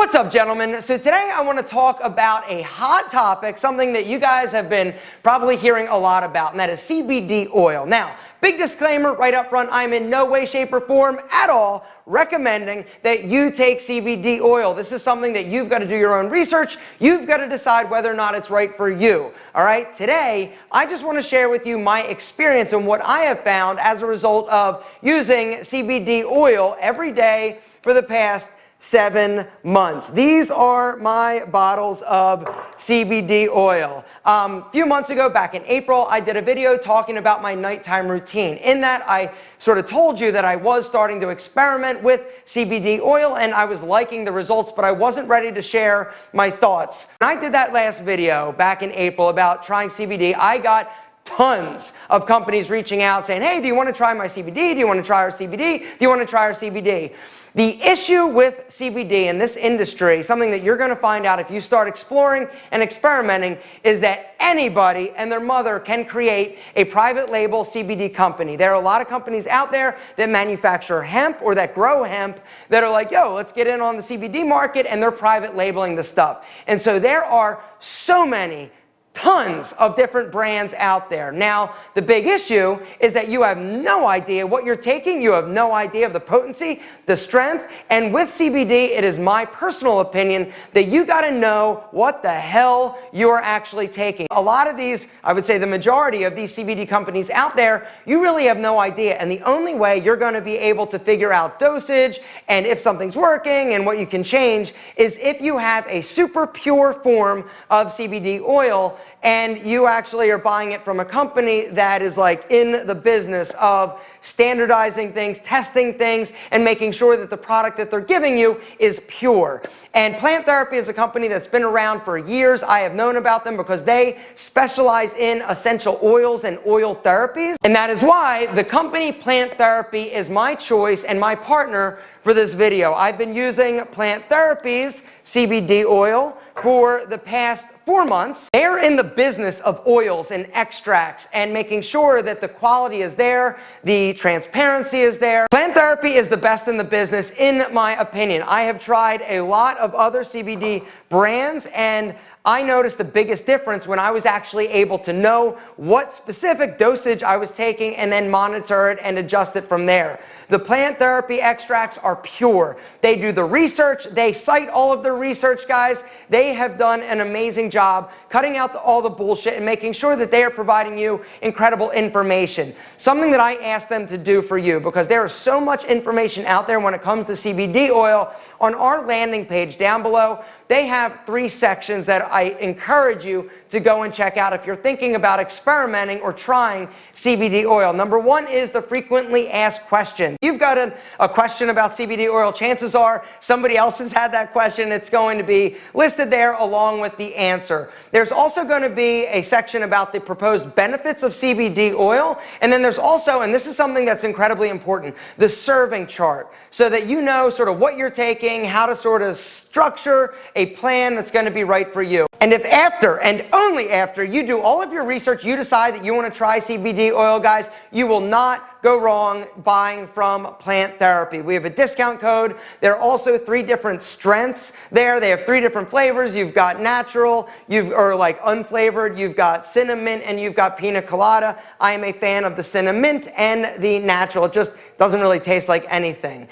What's up, gentlemen? So today I want to talk about a hot topic, something that you guys have been probably hearing a lot about, and that is CBD oil. Now, big disclaimer right up front, I'm in no way, shape, or form at all recommending that you take CBD oil. This is something that you've got to do your own research. You've got to decide whether or not it's right for you. All right, today I just want to share with you my experience and what I have found as a result of using CBD oil every day for the past 7 months. These are my bottles of CBD oil. A few months ago, back in April, I did a video talking about my nighttime routine. In that, I sort of told you that I was starting to experiment with CBD oil and I was liking the results, but I wasn't ready to share my thoughts. When I did that last video back in April about trying CBD, I got tons of companies reaching out saying, hey, do you want to try my CBD? Do you want to try our CBD? Do you want to try our CBD? The issue with CBD in this industry, something that you're going to find out if you start exploring and experimenting, is that anybody and their mother can create a private label CBD company. There are a lot of companies out there that manufacture hemp or that grow hemp that are like, yo, let's get in on the CBD market, and they're private labeling the stuff. And so there are so many tons of different brands out there. Now, the big issue is that you have no idea what you're taking. You have no idea of the potency, the strength, and with CBD, it is my personal opinion that you got to know what the hell you are actually taking. A lot of these, I would say the majority of these CBD companies out there, you really have no idea, and the only way you're going to be able to figure out dosage and if something's working and what you can change is if you have a super pure form of CBD oil and you actually are buying it from a company that is like in the business of standardizing things, testing things, and making sure that the product that they're giving you is pure. And Plant Therapy is a company that's been around for years. I have known about them because they specialize in essential oils and oil therapies. And that is why the company Plant Therapy is my choice and my partner for this video. I've been using Plant Therapy's CBD oil for the past 4 months. They're in the business of oils and extracts and making sure that the quality is there, the transparency is there. Plant Therapy is the best in the business, in my opinion. I have tried a lot of other CBD brands, and I noticed the biggest difference when I was actually able to know what specific dosage I was taking and then monitor it and adjust it from there. The Plant Therapy extracts are pure. They do the research. They cite all of their research, guys. They have done an amazing job cutting out all the bullshit and making sure that they are providing you incredible information. Something that I asked them to do for you, because there is so much information out there when it comes to CBD oil. On our landing page down below, they have 3 sections that I encourage you to go and check out if you're thinking about experimenting or trying CBD oil. Number 1 is the frequently asked questions. You've got a question about CBD oil, chances are somebody else has had that question. It's going to be listed there along with the answer. There's also going to be a section about the proposed benefits of CBD oil. And then there's also, and this is something that's incredibly important, the serving chart, so that you know sort of what you're taking, how to sort of structure a plan that's going to be right for you. And if after, and only after, you do all of your research, you decide that you want to try CBD oil, guys, you will not go wrong buying from Plant Therapy. We have a discount code. There are also 3 different strengths there. They have 3 different flavors. You've got natural, or like unflavored, you've got cinnamon, and you've got pina colada. I am a fan of the cinnamon and the natural. It just doesn't really taste like anything.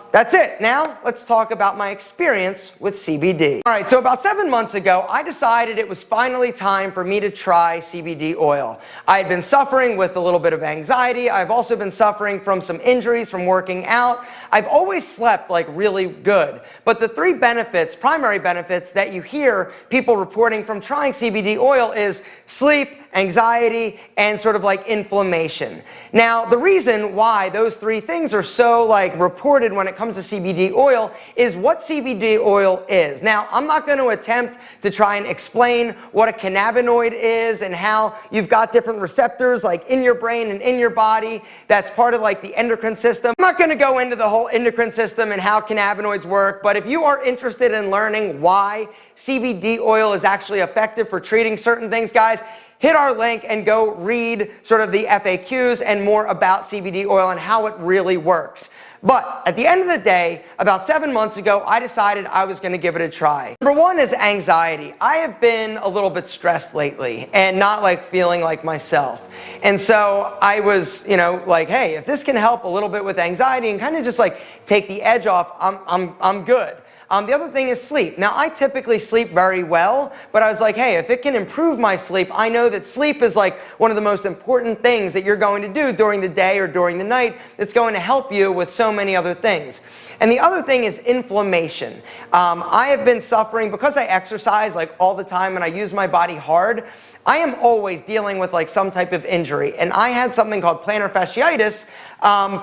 That's it. Now let's talk about my experience with CBD. All right, so about 7 months ago, I decided it was finally time for me to try CBD oil. I had been suffering with a little bit of anxiety. I've also been suffering from some injuries from working out. I've always slept like really good. But the 3 benefits, primary benefits that you hear people reporting from trying CBD oil is sleep, anxiety, and sort of like inflammation. Now, the reason why those 3 things are so like reported when it comes to CBD oil is what CBD oil is. Now, I'm not going to attempt to try and explain what a cannabinoid is and how you've got different receptors like in your brain and in your body that's part of like the endocrine system. I'm not going to go into the whole endocrine system and how cannabinoids work, but if you are interested in learning why CBD oil is actually effective for treating certain things, guys, hit our link and go read sort of the FAQs and more about CBD oil and how it really works. But at the end of the day, about 7 months ago, I decided I was going to give it a try. Number one is anxiety. I have been a little bit stressed lately and not like feeling like myself. And so I was, like, hey, if this can help a little bit with anxiety and kind of just like take the edge off, I'm good. The other thing is sleep. Now, I typically sleep very well, but I was like, hey, if it can improve my sleep, I know that sleep is like one of the most important things that you're going to do during the day or during the night that's going to help you with so many other things. And the other thing is inflammation. I have been suffering because I exercise like all the time and I use my body hard. I am always dealing with like some type of injury, and I had something called plantar fasciitis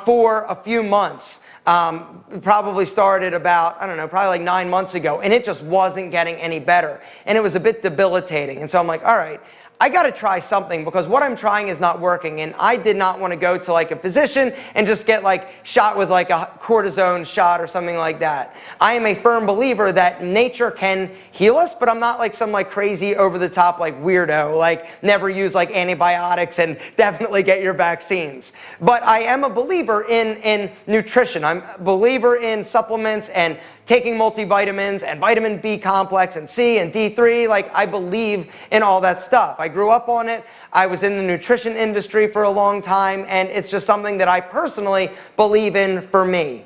for a few months. Probably started about, I don't know, probably like 9 months ago, and it just wasn't getting any better, and it was a bit debilitating. And so I'm like, all right, I got to try something because what I'm trying is not working, and I did not want to go to like a physician and just get like shot with like a cortisone shot or something like that. I am a firm believer that nature can heal us, but I'm not like some like crazy over the top like weirdo, like never use like antibiotics and definitely get your vaccines. But I am a believer in nutrition. I'm a believer in supplements and taking multivitamins and vitamin B complex and C and D3. Like, I believe in all that stuff. I grew up on it. I was in the nutrition industry for a long time, and it's just something that I personally believe in for me.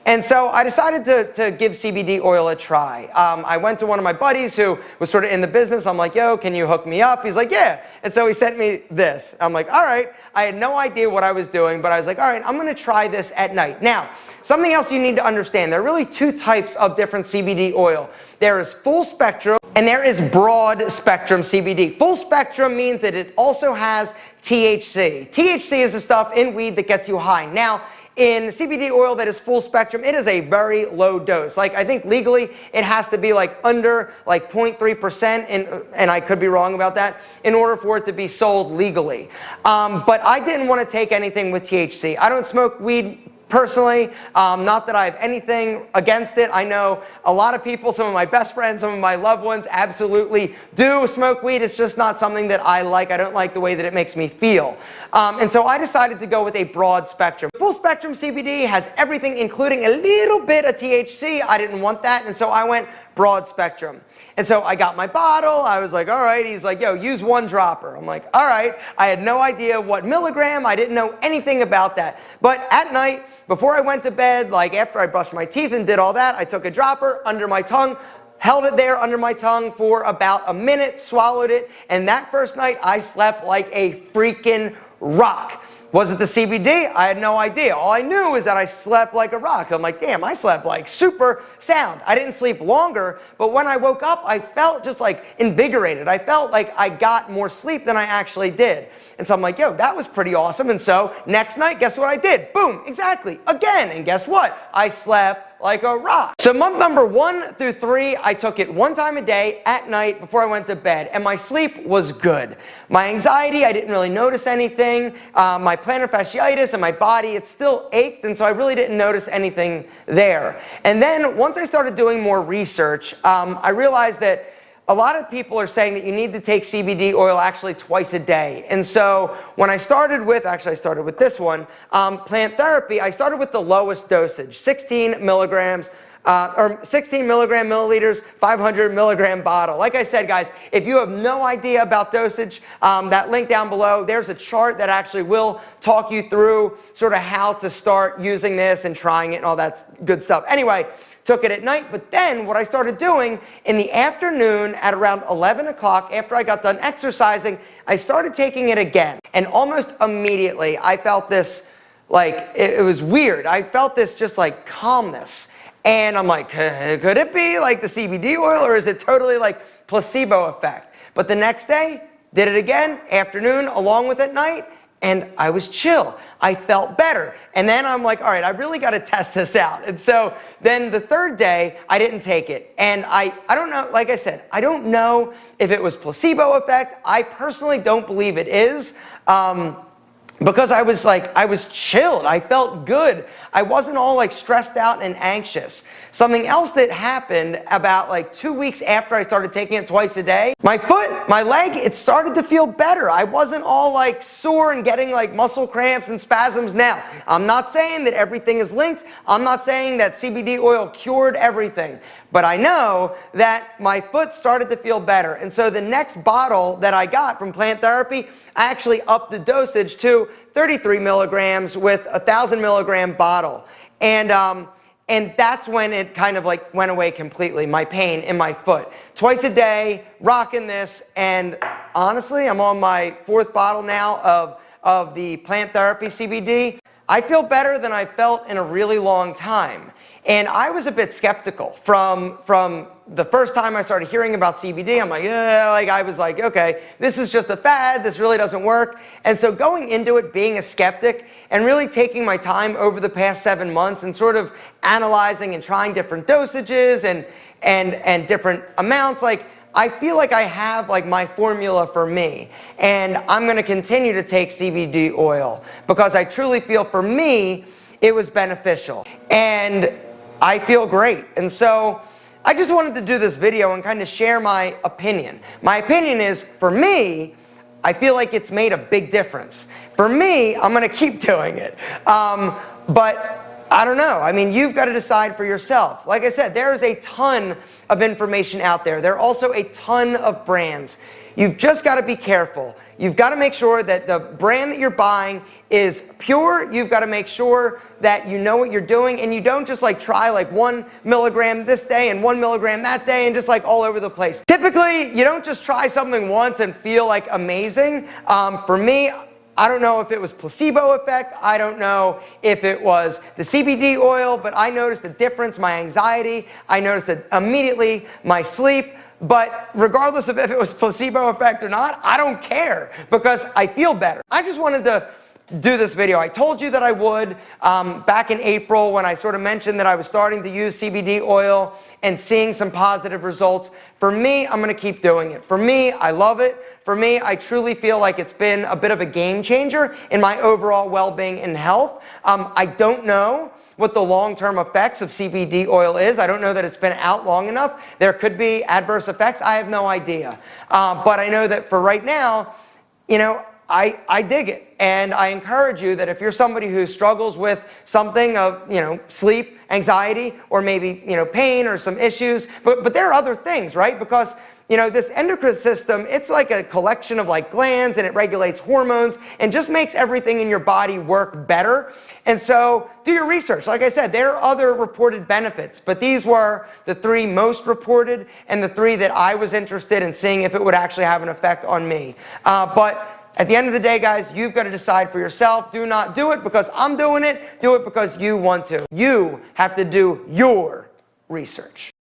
And so I decided to give CBD oil a try. I went to one of my buddies who was sort of in the business. I'm like, yo, can you hook me up? He's like, yeah. And so he sent me this. I'm like, all right. I had no idea what I was doing, but I was like, all right, I'm going to try this at night. Now, something else you need to understand, there are really two types of different CBD oil. There is full spectrum and there is broad spectrum CBD. Full spectrum means that it also has THC. THC is the stuff in weed that gets you high. Now, in CBD oil that is full spectrum, it is a very low dose. Like, I think legally it has to be like under like 0.3%, and I could be wrong about that, in order for it to be sold legally. But I didn't want to take anything with THC. I don't smoke weed personally, not that I have anything against it. I know a lot of people, some of my best friends, some of my loved ones absolutely do smoke weed. It's just not something that I like. I don't like the way that it makes me feel. And so I decided to go with a broad spectrum. Full spectrum CBD has everything, including a little bit of THC. I didn't want that, and so I went broad spectrum. And so I got my bottle. I was like, all right. He's like, yo, use 1 dropper. I'm like, all right. I had no idea what milligram. I didn't know anything about that. But at night, before I went to bed, like after I brushed my teeth and did all that, I took a dropper under my tongue, held it there under my tongue for about a minute, swallowed it, and that first night I slept like a freaking rock. Was it the CBD? I had no idea. All I knew is that I slept like a rock. I'm like, damn, I slept like super sound. I didn't sleep longer, but when I woke up, I felt just like invigorated. I felt like I got more sleep than I actually did. And so I'm like, yo, that was pretty awesome. And so next night, guess what I did? Boom, exactly, again. And guess what? I slept like a rock. So month number 1 through 3, I took it 1 time a day at night before I went to bed, and my sleep was good. My anxiety, I didn't really notice anything. My plantar fasciitis and my body, it still ached, and so I really didn't notice anything there. And then once I started doing more research, I realized that a lot of people are saying that you need to take CBD oil actually twice a day. And so when I started with, actually I started with this one, plant therapy, I started with the lowest dosage, 16 milligrams, or 16 milligram milliliters, 500 milligram bottle. Like I said, guys, if you have no idea about dosage, that link down below, there's a chart that actually will talk you through sort of how to start using this and trying it and all that good stuff. Anyway, took it at night, but then what I started doing in the afternoon at around 11 o'clock after I got done exercising, I started taking it again. And almost immediately I felt this, like, it was weird. I felt this just like calmness. And I'm like, could it be like the CBD oil, or is it totally like placebo effect? But the next day, did it again, afternoon along with at night, and I was chill. I felt better. And then I'm like, all right, I really got to test this out. And so then the third day, I didn't take it. And I don't know, like I said, I don't know if it was placebo effect. I personally don't believe it is. because I was chilled. I felt good. I wasn't all like stressed out and anxious. Something else that happened about like 2 weeks after I started taking it twice a day, my foot, my leg, it started to feel better. I wasn't all like sore and getting like muscle cramps and spasms. Now, I'm not saying that everything is linked. I'm not saying that CBD oil cured everything, but I know that my foot started to feel better. And so the next bottle that I got from Plant Therapy, I actually upped the dosage to 33 milligrams with a 1,000 milligram bottle. And that's when it kind of like went away completely, my pain in my foot. Twice a day, rocking this, and honestly, I'm on my 4th bottle now of the Plant Therapy CBD. I feel better than I felt in a really long time. And I was a bit skeptical from the first time I started hearing about CBD. I'm like, I was like, okay, this is just a fad. This really doesn't work. And so going into it, being a skeptic and really taking my time over the past 7 months and sort of analyzing and trying different dosages and different amounts, like I feel like I have like my formula for me. And I'm going to continue to take CBD oil because I truly feel for me, it was beneficial. And I feel great. And so I just wanted to do this video and kind of share my opinion. My opinion is, for me, I feel like it's made a big difference. For me, I'm going to keep doing it. But I don't know. I mean, you've got to decide for yourself. Like I said, there is a ton of information out there. There are also a ton of brands. You've just got to be careful. You've got to make sure that the brand that you're buying is pure. You've got to make sure that you know what you're doing, and you don't just like try like 1 milligram this day and 1 milligram that day and just like all over the place. Typically, you don't just try something once and feel like amazing. For me, I don't know if it was placebo effect. I don't know if it was the CBD oil, but I noticed a difference, my anxiety. I noticed that immediately my sleep. But regardless of if it was placebo effect or not, I don't care because I feel better. I just wanted to do this video. I told you that I would back in April when I sort of mentioned that I was starting to use CBD oil and seeing some positive results. For me, I'm going to keep doing it. For me, I love it. For me, I truly feel like it's been a bit of a game changer in my overall well-being and health. I don't know what the long-term effects of CBD oil is. I don't know that it's been out long enough. There could be adverse effects. I have no idea. But I know that for right now, you know, I dig it. And I encourage you that if you're somebody who struggles with something of, you know, sleep, anxiety, or maybe, you know, pain or some issues, but there are other things, right? Because, you know, this endocrine system, it's like a collection of like glands, and it regulates hormones and just makes everything in your body work better. And so do your research. Like I said, there are other reported benefits, but these were the 3 most reported and the 3 that I was interested in seeing if it would actually have an effect on me. But at the end of the day, guys, you've got to decide for yourself. Do not do it because I'm doing it. Do it because you want to. You have to do your research.